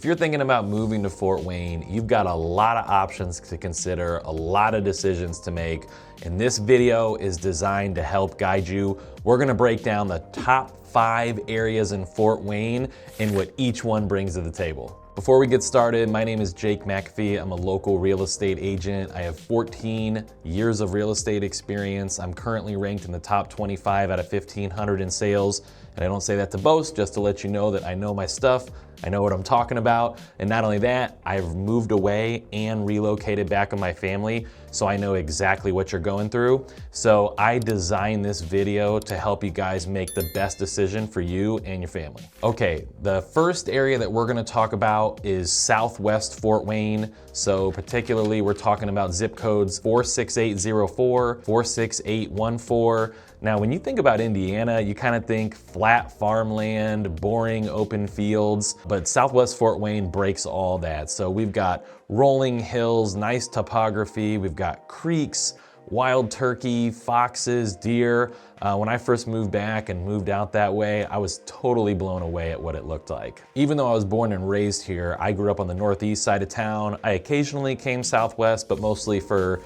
If you're thinking about moving to Fort Wayne, you've got a lot of options to consider, a lot of decisions to make, and this video is designed to help guide you. We're gonna break down the top 5 areas in Fort Wayne and what each one brings to the table. Before we get started, my name is Jake McAfee. I'm a local real estate agent. I have 14 years of real estate experience. I'm currently ranked in the top 25 out of 1,500 in sales. And I don't say that to boast, just to let you know that I know my stuff. I know what I'm talking about. And not only that, I've moved away and relocated back with my family, so I know exactly what you're going through. So I designed this video to help you guys make the best decision for you and your family. Okay, the first area that we're gonna talk about is Southwest Fort Wayne. So particularly, we're talking about zip codes 46804, 46814. Now, when you think about Indiana, you kind of think flat farmland, boring open fields, but Southwest Fort Wayne breaks all that. So we've got rolling hills, nice topography, we've got creeks, wild turkey, foxes, deer. When I first moved back and moved out that way, I was totally blown away at what it looked like. Even though I was born and raised here, I grew up on the northeast side of town. I occasionally came southwest, but mostly for,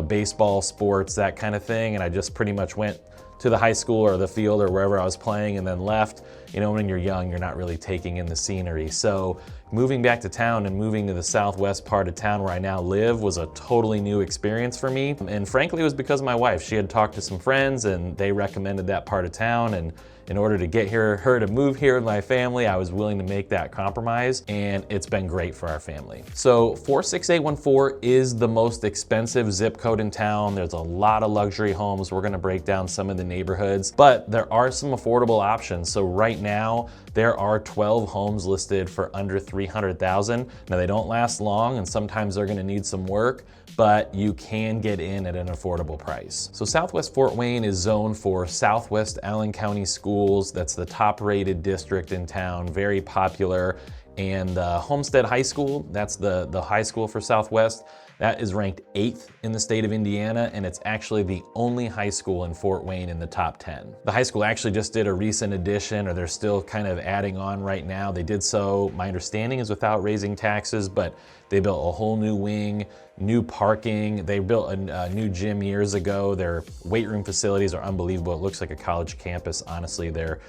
baseball, sports, that kind of thing. And I just pretty much went to the high school or the field or wherever I was playing and then left. When you're young, you're not really taking in the scenery. So moving back to town and moving to the southwest part of town where I now live was a totally new experience for me. And frankly, it was because of my wife. She had talked to some friends and they recommended that part of town. And in order to get her to move here with my family, I was willing to make that compromise, and it's been great for our family. So 46814 is the most expensive zip code in town. There's a lot of luxury homes. We're gonna break down some of the neighborhoods, but there are some affordable options. So right now, there are 12 homes listed for under 300,000. Now they don't last long, and sometimes they're gonna need some work, but you can get in at an affordable price. So Southwest Fort Wayne is zoned for Southwest Allen County Schools. That's the top rated district in town, very popular. And Homestead High School, that's the high school for Southwest, that is ranked 8th in the state of Indiana, and it's actually the only high school in Fort Wayne in the top 10. The high school actually just did a recent addition, or they're still kind of adding on right now. They did so, my understanding is without raising taxes, but they built a whole new wing, new parking. They built a new gym years ago. Their weight room facilities are unbelievable. It looks like a college campus, honestly. Their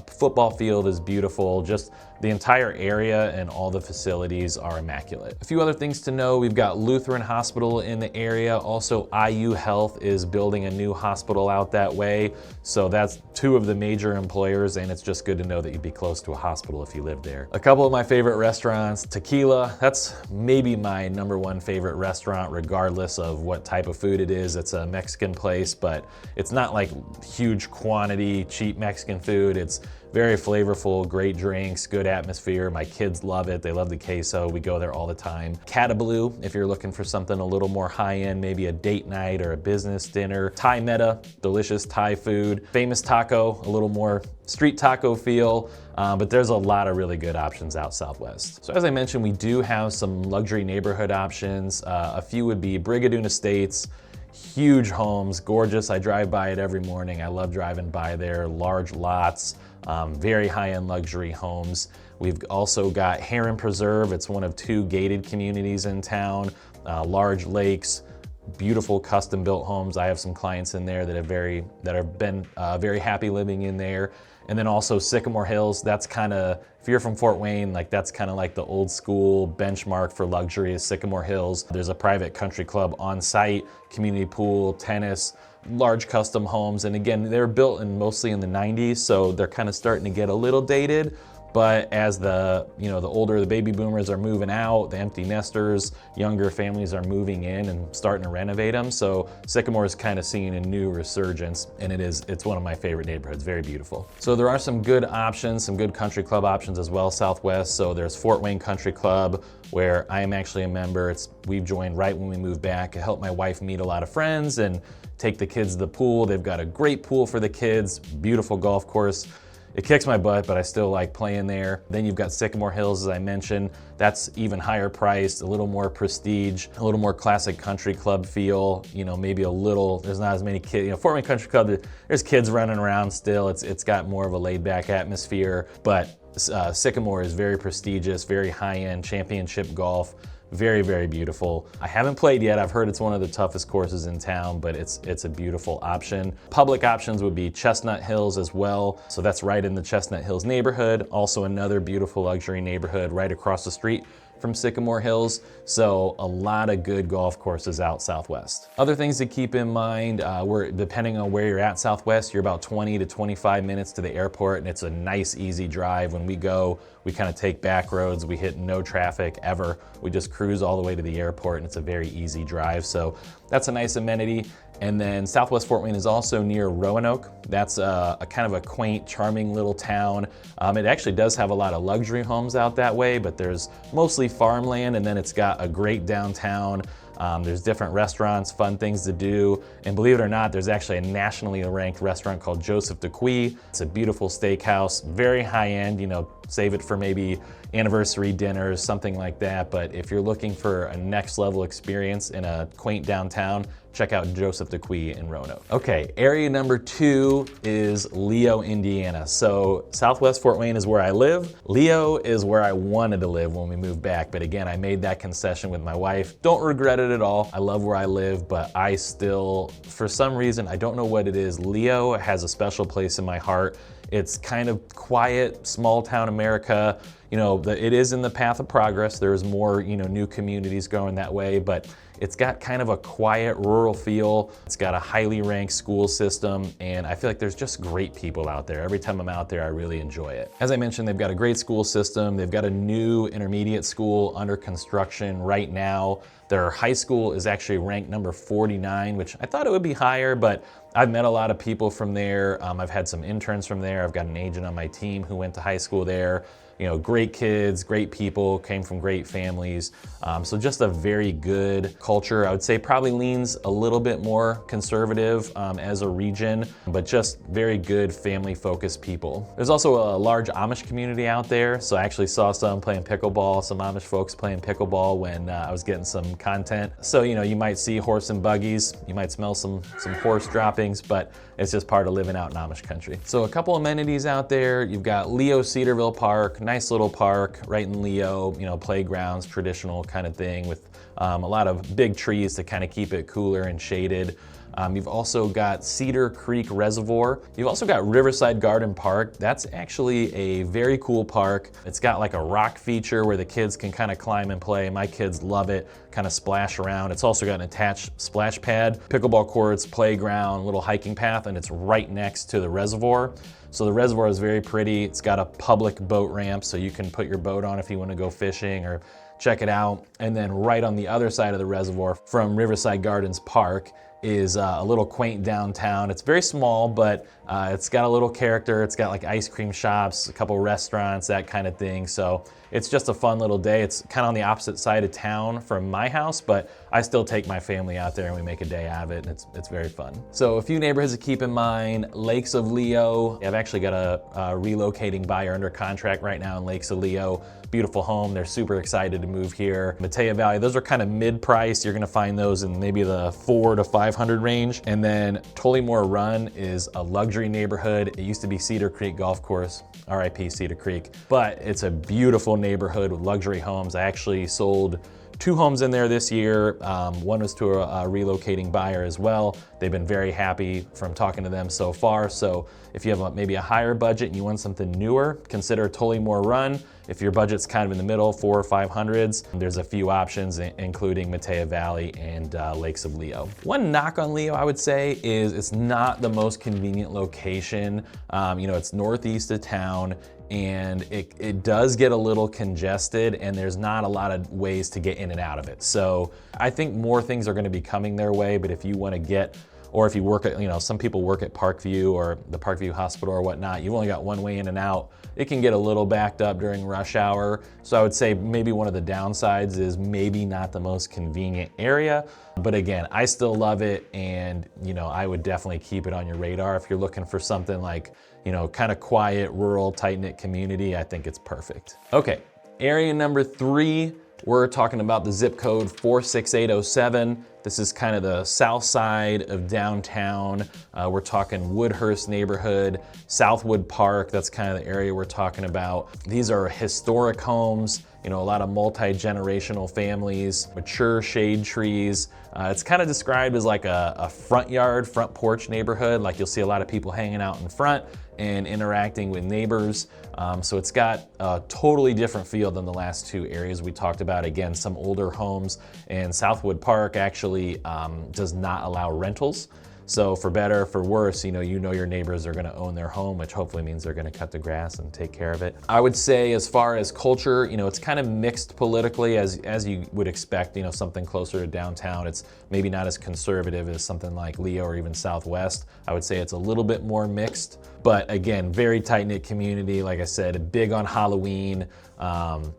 football field is beautiful. Just the entire area and all the facilities are immaculate. A few other things to know. We've got Lutheran Hospital in the area. Also, IU Health is building a new hospital out that way. So that's 2 of the major employers, and it's just good to know that you'd be close to a hospital if you live there. A couple of my favorite restaurants, Tequila. That's maybe my #1 favorite restaurant, regardless of what type of food it is. It's a Mexican place, but it's not like huge quantity, cheap Mexican food. It's very flavorful, great drinks, good atmosphere. My kids love it. They love the queso. We go there all the time. Catablue, if you're looking for something a little more high-end, maybe a date night or a business dinner. Thai Meta, delicious Thai food. Famous Taco, a little more street taco feel, but there's a lot of really good options out southwest. So as I mentioned, we do have some luxury neighborhood options. A few would be Brigadoon Estates. Huge homes, gorgeous. I drive by it every morning. I love driving by there. Large lots, very high-end luxury homes. We've also got Heron Preserve. It's one of 2 gated communities in town. Large lakes, beautiful custom-built homes. I have some clients in there that have been very happy living in there. And then also Sycamore Hills. That's kind of, if you're from Fort Wayne, that's kind of like the old school benchmark for luxury is Sycamore Hills. There's a private country club on site, community pool, tennis, large custom homes. And again, they're built mostly in the 90s, so they're kind of starting to get a little dated. But as the older the baby boomers are moving out, the empty nesters, younger families are moving in and starting to renovate them. So Sycamore is kind of seeing a new resurgence, and it's one of my favorite neighborhoods, very beautiful. So there are some good options, some good country club options as well southwest. So there's Fort Wayne Country Club, where I am actually a member. We've joined right when we moved back. It helped my wife meet a lot of friends and take the kids to the pool. They've got a great pool for the kids, beautiful golf course. It kicks my butt, but I still like playing there. Then you've got Sycamore Hills, as I mentioned. That's even higher priced, a little more prestige, a little more classic country club feel. Maybe a little, there's not as many kids. Fort Wayne Country Club, there's kids running around still. It's got more of a laid back atmosphere, but Sycamore is very prestigious, very high-end championship golf. Very, very beautiful. I haven't played yet. I've heard it's one of the toughest courses in town, but it's a beautiful option. Public options would be Chestnut Hills as well. So that's right in the Chestnut Hills neighborhood. Also another beautiful luxury neighborhood right across the street from Sycamore Hills. So a lot of good golf courses out Southwest. Other things to keep in mind, depending on where you're at Southwest, you're about 20 to 25 minutes to the airport, and it's a nice, easy drive. When we go, we kind of take back roads. We hit no traffic ever. We just cruise all the way to the airport, and it's a very easy drive. So that's a nice amenity. And then Southwest Fort Wayne is also near Roanoke. That's a kind of a quaint, charming little town. It actually does have a lot of luxury homes out that way, but there's mostly farmland, and then it's got a great downtown. There's different restaurants, fun things to do. And believe it or not, there's actually a nationally ranked restaurant called Joseph DeQuee. It's a beautiful steakhouse, very high end, you know, save it for maybe anniversary dinners, something like that. But if you're looking for a next level experience in a quaint downtown, check out Joseph DeQuee in Roanoke. Okay, area number 2 is Leo, Indiana. So Southwest Fort Wayne is where I live. Leo is where I wanted to live when we moved back. But again, I made that concession with my wife. Don't regret it at all. I love where I live, but I still, for some reason, I don't know what it is, Leo has a special place in my heart. It's kind of quiet, small town America. You know, it is in the path of progress. There's more, you know, new communities going that way, but it's got kind of a quiet rural feel. It's got a highly ranked school system, and I feel like there's just great people out there. Every time I'm out there, I really enjoy it. As I mentioned, they've got a great school system. They've got a new intermediate school under construction right now. Their high school is actually ranked number 49, which I thought it would be higher, but I've met a lot of people from there. I've had some interns from there. I've got an agent on my team who went to high school there. You know, great kids, great people, came from great families. So just a very good culture. I would say probably leans a little bit more conservative as a region, but just very good family-focused people. There's also a large Amish community out there. So I actually saw some playing pickleball, some Amish folks playing pickleball when I was getting some content. So, you know, you might see horse and buggies, you might smell some horse droppings, but it's just part of living out in Amish country. So a couple amenities out there. You've got Leo Cedarville Park, nice little park right in Leo, you know, playgrounds, traditional kind of thing with a lot of big trees to kind of keep it cooler and shaded. You've also got Cedar Creek Reservoir. You've also got Riverside Garden Park. That's actually a very cool park. It's got like a rock feature where the kids can kind of climb and play. My kids love it, kind of splash around. It's also got an attached splash pad, pickleball courts, playground, little hiking path, and it's right next to the reservoir. So the reservoir is very pretty. It's got a public boat ramp, so you can put your boat on if you want to go fishing or check it out. And then right on the other side of the reservoir from Riverside Gardens Park is a little quaint downtown. It's very small, but it's got a little character. It's got like ice cream shops, a couple restaurants, that kind of thing. So it's just a fun little day. It's kind of on the opposite side of town from my house, but I still take my family out there and we make a day out of it, and it's very fun. So a few neighborhoods to keep in mind. Lakes of Leo. I've actually got a relocating buyer under contract right now in Lakes of Leo. Beautiful home. They're super excited to move here. Matea Valley, those are kind of mid-price. You're gonna find those in maybe the 400 to 500 range. And then Tullymore Run is a luxury neighborhood. It used to be Cedar Creek Golf Course, RIP Cedar Creek, but it's a beautiful neighborhood with luxury homes. I actually sold 2 homes in there this year. One was to a relocating buyer as well. They've been very happy from talking to them so far. So if you have maybe a higher budget and you want something newer, consider Tullymore Run. If your budget's kind of in the middle, 400 or 500s, there's a few options, including Matea Valley and Lakes of Leo. One knock on Leo, I would say, is it's not the most convenient location. You know, it's northeast of town, and it does get a little congested, and there's not a lot of ways to get in and out of it. So I think more things are gonna be coming their way, but if you wanna get, or if you work at, you know, some people work at Parkview or the Parkview Hospital or whatnot, you've only got one way in and out. It can get a little backed up during rush hour. So I would say maybe one of the downsides is maybe not the most convenient area. But again, I still love it, and you know, I would definitely keep it on your radar. If you're looking for something like, you know, kind of quiet, rural, tight-knit community, I think it's perfect. Okay, area number 3, we're talking about the zip code 46807. This is kind of the south side of downtown. We're talking Woodhurst neighborhood, Southwood Park, that's kind of the area we're talking about. These are historic homes, you know, a lot of multi-generational families, mature shade trees. It's kind of described as like a front yard, front porch neighborhood. Like you'll see a lot of people hanging out in front and interacting with neighbors. So it's got a totally different feel than the last two areas we talked about. Again, some older homes, and Southwood Park actually does not allow rentals. So for better or for worse, you know your neighbors are gonna own their home, which hopefully means they're gonna cut the grass and take care of it. I would say as far as culture, you know, it's kind of mixed politically as you would expect, you know, something closer to downtown. It's maybe not as conservative as something like Leo or even Southwest. I would say it's a little bit more mixed, but again, very tight-knit community. Like I said, big on Halloween,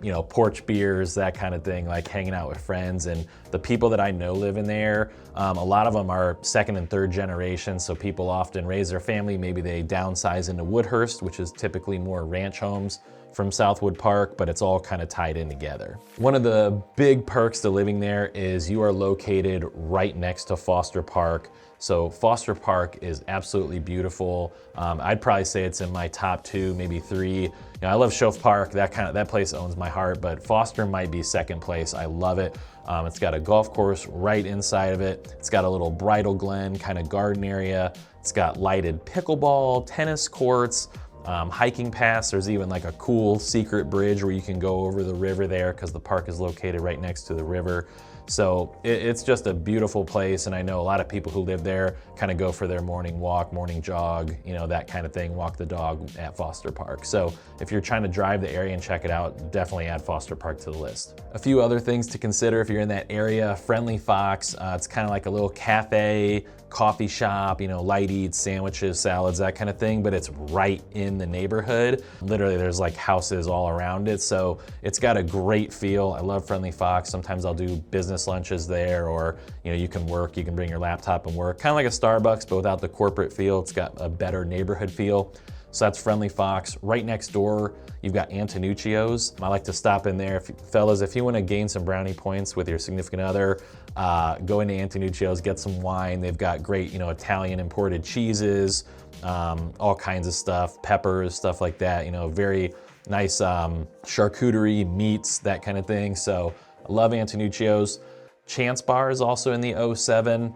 you know, porch beers, that kind of thing, like hanging out with friends. And the people that I know live in there, a lot of them are second and third generation, so people often raise their family. Maybe they downsize into Woodhurst, which is typically more ranch homes from Southwood Park, but it's all kind of tied in together. One of the big perks to living there is you are located right next to Foster Park. So Foster Park is absolutely beautiful. I'd probably say it's in my top two, maybe three. You know, I love Shoaf Park, that place owns my heart, but Foster might be second place. I love it. It's got a golf course right inside of it. It's got a little bridal glen kind of garden area. It's got lighted pickleball, tennis courts, hiking paths. There's even like a cool secret bridge where you can go over the river there because the park is located right next to the river. So it's just a beautiful place, and I know a lot of people who live there kind of go for their morning walk, morning jog, you know, that kind of thing, walk the dog at Foster Park. So if you're trying to drive the area and check it out, definitely add Foster Park to the list. A few other things to consider if you're in that area: Friendly Fox. It's kind of like a little cafe, coffee shop, you know, light eats, sandwiches, salads, that kind of thing, but it's right in the neighborhood. Literally there's like houses all around it, so it's got a great feel. I love Friendly Fox. Sometimes I'll do business lunches there, or you know, you can bring your laptop and work, kind of like a Starbucks but without the corporate feel. It's got a better neighborhood feel. So that's Friendly Fox. Right next door, you've got Antonuccio's. I like to stop in there. Fellas, if you want to gain some brownie points with your significant other, go into Antonuccio's, get some wine. They've got great, you know, Italian imported cheeses, all kinds of stuff, peppers, stuff like that. You know, very nice charcuterie, meats, that kind of thing. So I love Antonuccio's. Chance Bar is also in the 07.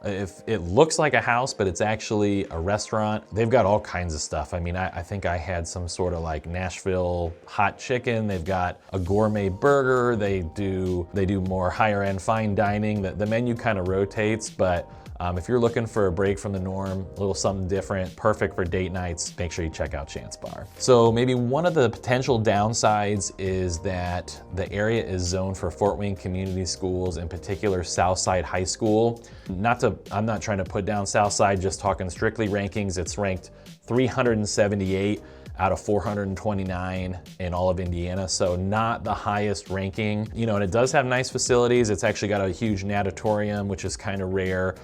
If it looks like a house, but it's actually a restaurant. They've got all kinds of stuff. I mean, I think I had some sort of like Nashville hot chicken. They've got a gourmet burger. They do more higher end fine dining. The menu kind of rotates, but if you're looking for a break from the norm, a little something different, perfect for date nights, make sure you check out Chance Bar. So maybe one of the potential downsides is that the area is zoned for Fort Wayne Community Schools, in particular Southside High School. I'm not trying to put down Southside, just talking strictly rankings. It's ranked 378 out of 429 in all of Indiana, so not the highest ranking. You know, and it does have nice facilities. It's actually got a huge natatorium, which is kind of rare.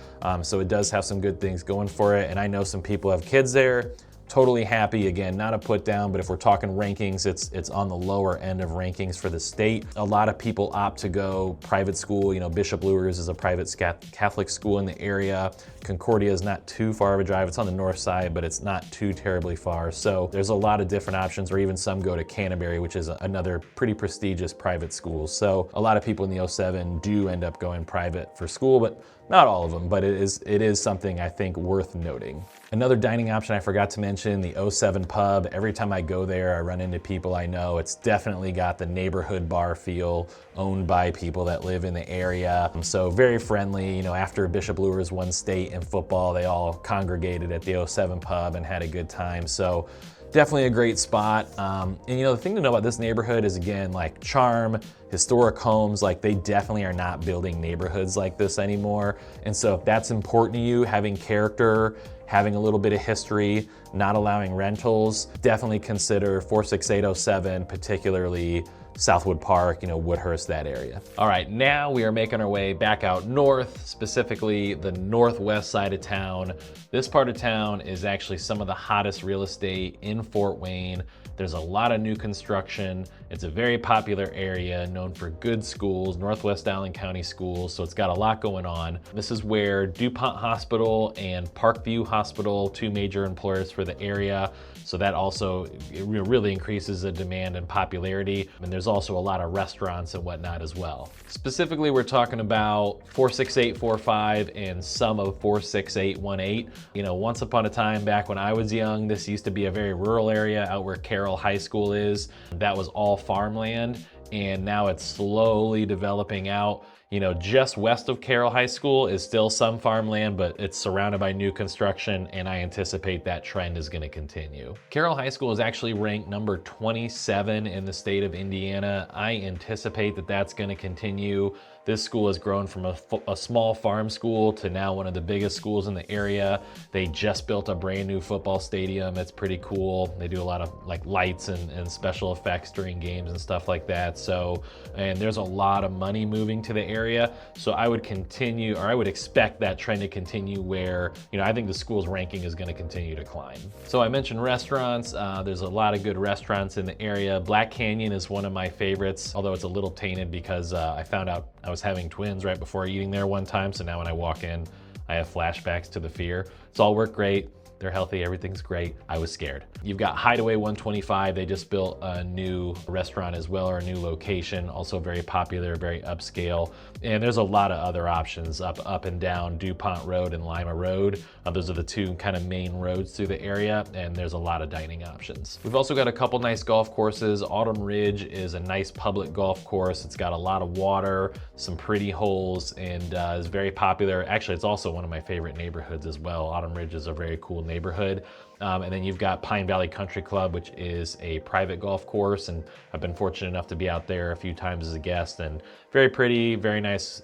So it does have some good things going for it. And I know some people have kids there. Totally happy. Again, not a put down, but if we're talking rankings, it's on the lower end of rankings for the state. A lot of people opt to go private school. You know, Bishop Luers is a private Catholic school in the area. Concordia is not too far of a drive. It's on the north side, but it's not too terribly far. So there's a lot of different options, or even some go to Canterbury, which is another pretty prestigious private school. So a lot of people in the 07 do end up going private for school, but not all of them, but it is something I think worth noting. Another dining option I forgot to mention, the 07 Pub. Every time I go there, I run into people I know. It's definitely got the neighborhood bar feel, owned by people that live in the area. So very friendly. You know, after Bishop Luers won state in football, they all congregated at the 07 Pub and had a good time. So definitely a great spot. And you know, the thing to know about this neighborhood is, again, like charm, historic homes, like they definitely are not building neighborhoods like this anymore. And so if that's important to you, having character, having a little bit of history, not allowing rentals, definitely consider 46807, particularly Southwood Park, you know, Woodhurst, that area. All right, now we are making our way back out north, specifically the northwest side of town. This part of town is actually some of the hottest real estate in Fort Wayne. There's a lot of new construction It's a very popular area, known for good schools, Northwest Allen County schools, so it's got a lot going on. This is where DuPont Hospital and Parkview Hospital, two major employers for the area, so that also really increases the demand and popularity. And there's also a lot of restaurants and whatnot as well. Specifically, we're talking about 46845 and some of 46818. You know, once upon a time back when I was young, this used to be a very rural area out where Carroll High School is. That was all farmland, and now it's slowly developing out. You know, just west of Carroll High School is still some farmland, but it's surrounded by new construction, and I anticipate that trend is gonna continue. Carroll High School is actually ranked number 27 in the state of Indiana. I anticipate that that's gonna continue. This school has grown from a small farm school to now one of the biggest schools in the area. They just built a brand new football stadium. It's pretty cool. They do a lot of like lights and special effects during games and stuff like that. So, and there's a lot of money moving to the area. So I would continue, or I would expect that trend to continue where, you know, I think the school's ranking is gonna continue to climb. So I mentioned restaurants. There's a lot of good restaurants in the area. Black Canyon is one of my favorites, although it's a little tainted because I found out I was having twins right before eating there one time, so now when I walk in, I have flashbacks to the fear. It's all worked great. They're healthy, everything's great. I was scared. You've got Hideaway 125. They just built a new restaurant as well, or a new location, also very popular, very upscale. And there's a lot of other options up and down DuPont Road and Lima Road. Those are the two kind of main roads through the area, and there's a lot of dining options. We've also got a couple nice golf courses. Autumn Ridge is a nice public golf course. It's got a lot of water, some pretty holes, and is very popular. Actually, it's also one of my favorite neighborhoods as well. Autumn Ridge is a very cool neighborhood. And then you've got Pine Valley Country Club, which is a private golf course, and I've been fortunate enough to be out there a few times as a guest, and very pretty, very nice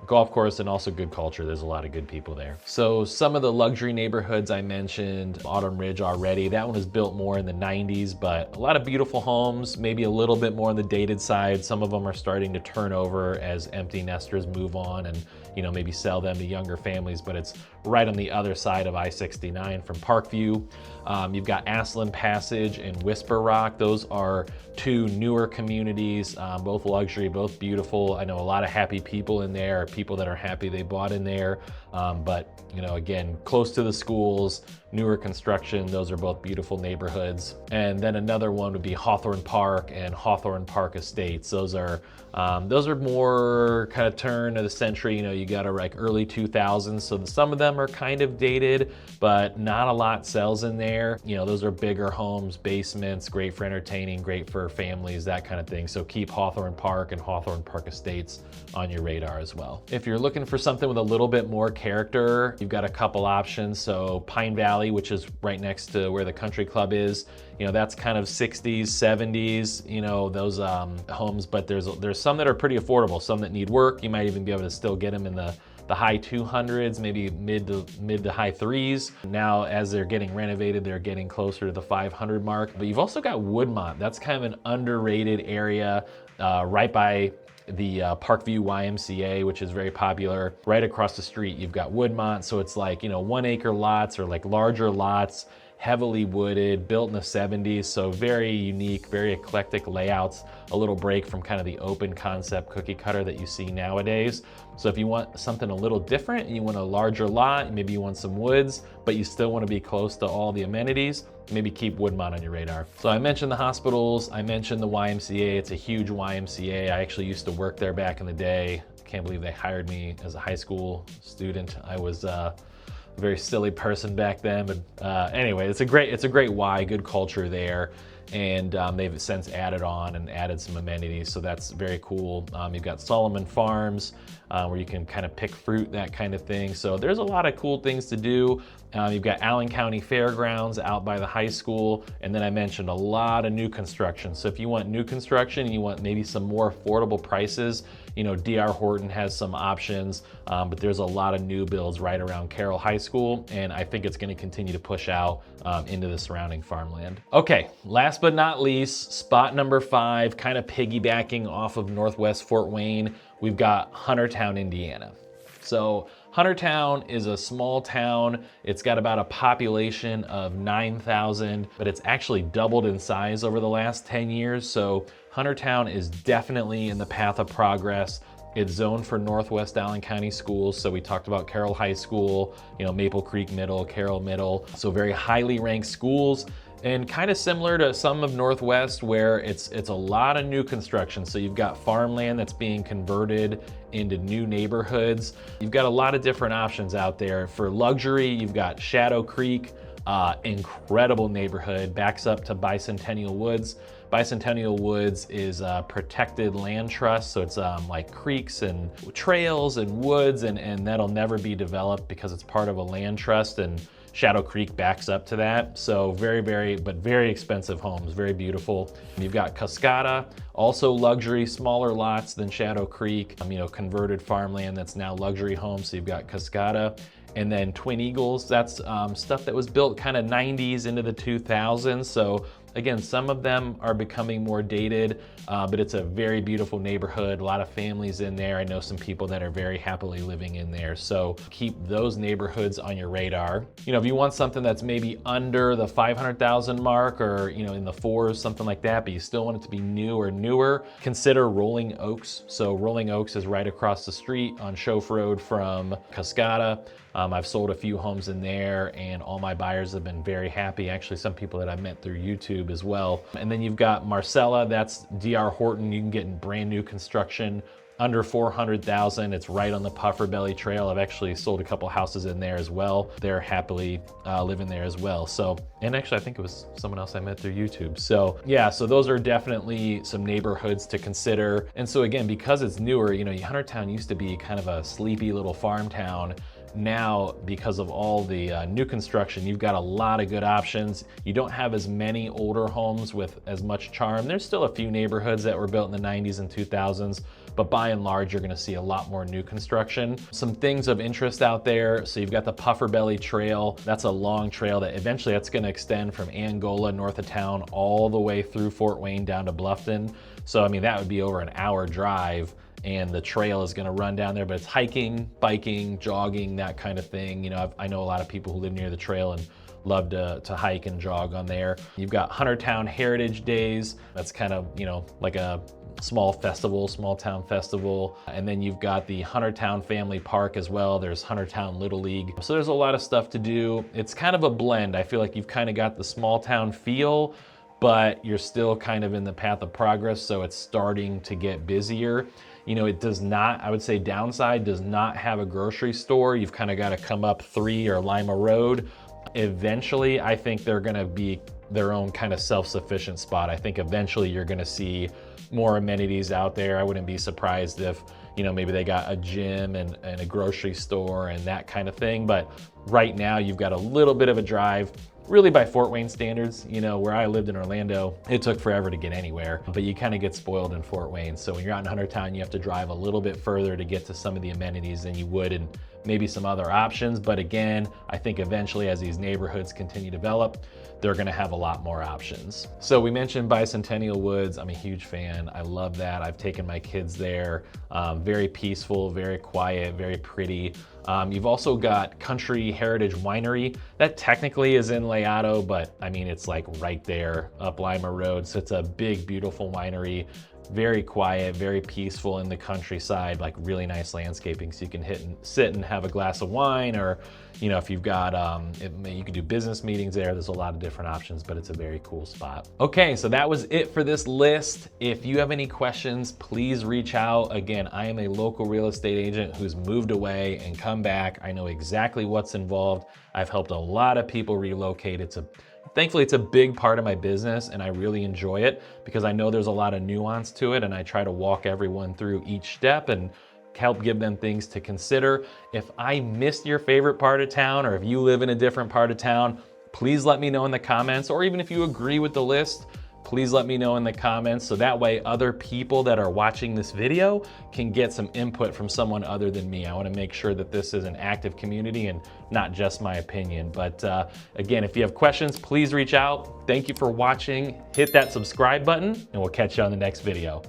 golf course, and also good culture. There's a lot of good people there. So some of the luxury neighborhoods I mentioned, Autumn Ridge already, that one was built more in the 90s, but a lot of beautiful homes, maybe a little bit more on the dated side. Some of them are starting to turn over as empty nesters move on and, you know, maybe sell them to younger families, but it's right on the other side of I-69 from Parkview. You've got Aslan Passage and Whisper Rock. Those are two newer communities, both luxury, both beautiful. I know a lot of happy people in there, people that are happy they bought in there. But, you know, again, close to the schools, newer construction, those are both beautiful neighborhoods. And then another one would be Hawthorne Park and Hawthorne Park Estates. Those are more kind of turn of the century, you know, you got to like early 2000s. So some of them are kind of dated, but not a lot sells in there. You know, those are bigger homes, basements, great for entertaining, great for families, that kind of thing. So keep Hawthorne Park and Hawthorne Park Estates on your radar as well. If you're looking for something with a little bit more character, you've got a couple options. So Pine Valley, which is right next to where the country club is, you know, that's kind of 60s, 70s, you know, those homes, but there's some that are pretty affordable, some that need work. You might even be able to still get them in the high 200s, maybe mid to high 3s. Now, as they're getting renovated, they're getting closer to the 500 mark. But you've also got Woodmont. That's kind of an underrated area right by the Parkview YMCA, which is very popular. Right across the street, you've got Woodmont. So it's like, you know, 1 acre lots or like larger lots, heavily wooded, built in the 70s, so very unique, very eclectic layouts, a little break from kind of the open concept cookie cutter that you see nowadays. So if you want something a little different, you want a larger lot, maybe you want some woods, but you still want to be close to all the amenities, maybe keep Woodmont on your radar. So I mentioned the hospitals, I mentioned the YMCA. It's a huge YMCA. I actually used to work there back in the day. Can't believe they hired me as a high school student. I was a very silly person back then, but anyway, it's a great Y, good culture there. And they've since added on and added some amenities, so that's very cool. You've got Solomon Farms, where you can kind of pick fruit, that kind of thing. So there's a lot of cool things to do. You've got Allen County Fairgrounds out by the high school, and then I mentioned a lot of new construction. So if you want new construction and you want maybe some more affordable prices, you know, D.R. Horton has some options, but there's a lot of new builds right around Carroll High School, and I think it's going to continue to push out into the surrounding farmland. Okay, last but not least, spot number 5, kind of piggybacking off of Northwest Fort Wayne, we've got Huntertown, Indiana. So Huntertown is a small town. It's got about a population of 9,000, but it's actually doubled in size over the last 10 years. So Huntertown is definitely in the path of progress. It's zoned for Northwest Allen County schools. So we talked about Carroll High School, Maple Creek Middle, Carroll Middle. So very highly ranked schools, and kind of similar to some of Northwest where it's a lot of new construction. So you've got farmland that's being converted into new neighborhoods. You've got a lot of different options out there. For luxury, you've got Shadow Creek, incredible neighborhood, backs up to Bicentennial Woods. Bicentennial Woods is a protected land trust, so it's like creeks and trails and woods, and that'll never be developed because it's part of a land trust, and Shadow Creek backs up to that. So very expensive homes, very beautiful. You've got Cascada, also luxury, smaller lots than Shadow Creek, converted farmland that's now luxury homes. So you've got Cascada. And then Twin Eagles, that's stuff that was built kind of 90s into the 2000s. So again, some of them are becoming more dated, but it's a very beautiful neighborhood, a lot of families in there. I know some people that are very happily living in there. So keep those neighborhoods on your radar. If you want something that's maybe under the 500,000 mark, or in the fours, something like that, but you still want it to be new or newer, consider Rolling Oaks. So Rolling Oaks is right across the street on Schoaf Road from Cascada. I've sold a few homes in there, and all my buyers have been very happy. Actually, some people that I've met through YouTube as well. And then you've got Marcella, that's DR Horton. You can get in brand new construction under 400,000. It's right on the Puffer Belly Trail. I've actually sold a couple houses in there as well. They're happily living there as well. So, and actually I think it was someone else I met through YouTube. So yeah, so those are definitely some neighborhoods to consider. And so again, because it's newer, Huntertown used to be kind of a sleepy little farm town. Now, because of all the new construction, you've got a lot of good options. You don't have as many older homes with as much charm. There's still a few neighborhoods that were built in the 90s and 2000s, but by and large, you're gonna see a lot more new construction. Some things of interest out there. So you've got the Puffer Belly Trail. That's a long trail that eventually that's gonna extend from Angola, north of town, all the way through Fort Wayne down to Bluffton. So, that would be over an hour drive, and the trail is gonna run down there, but it's hiking, biking, jogging, that kind of thing. I know a lot of people who live near the trail and love to hike and jog on there. You've got Huntertown Heritage Days. That's kind of, like a small town festival. And then you've got the Huntertown Family Park as well. There's Huntertown Little League. So there's a lot of stuff to do. It's kind of a blend. I feel like you've kind of got the small town feel, but you're still kind of in the path of progress. So it's starting to get busier. It does not, I would say downside, does not have a grocery store. You've kind of got to come up 3 or Lima Road. Eventually, I think they're going to be their own kind of self-sufficient spot. I think eventually you're going to see more amenities out there. I wouldn't be surprised if, maybe they got a gym and a grocery store and that kind of thing. But right now you've got a little bit of a drive. Really by Fort Wayne standards, where I lived in Orlando, it took forever to get anywhere, but you kind of get spoiled in Fort Wayne. So when you're out in Huntertown, you have to drive a little bit further to get to some of the amenities than you would in maybe some other options. But again, I think eventually as these neighborhoods continue to develop, they're gonna have a lot more options. So we mentioned Bicentennial Woods. I'm a huge fan. I love that. I've taken my kids there. Very peaceful, very quiet, very pretty. You've also got Country Heritage Winery. That technically is in Leato, but it's like right there up Lima Road. So it's a big, beautiful winery. Very quiet, very peaceful in the countryside, like really nice landscaping. So you can sit and have a glass of wine, or if you've got, you can do business meetings there. There's a lot of different options, but it's a very cool spot. Okay, so that was it for this list. If you have any questions, please reach out. Again, I am a local real estate agent who's moved away and come back. I know exactly what's involved. I've helped a lot of people relocate. Thankfully, it's a big part of my business, and I really enjoy it because I know there's a lot of nuance to it, and I try to walk everyone through each step and help give them things to consider. If I missed your favorite part of town, or if you live in a different part of town, please let me know in the comments, or even if you agree with the list, please let me know in the comments, so that way other people that are watching this video can get some input from someone other than me. I want to make sure that this is an active community and not just my opinion. But again, if you have questions, please reach out. Thank you for watching. Hit that subscribe button, and we'll catch you on the next video.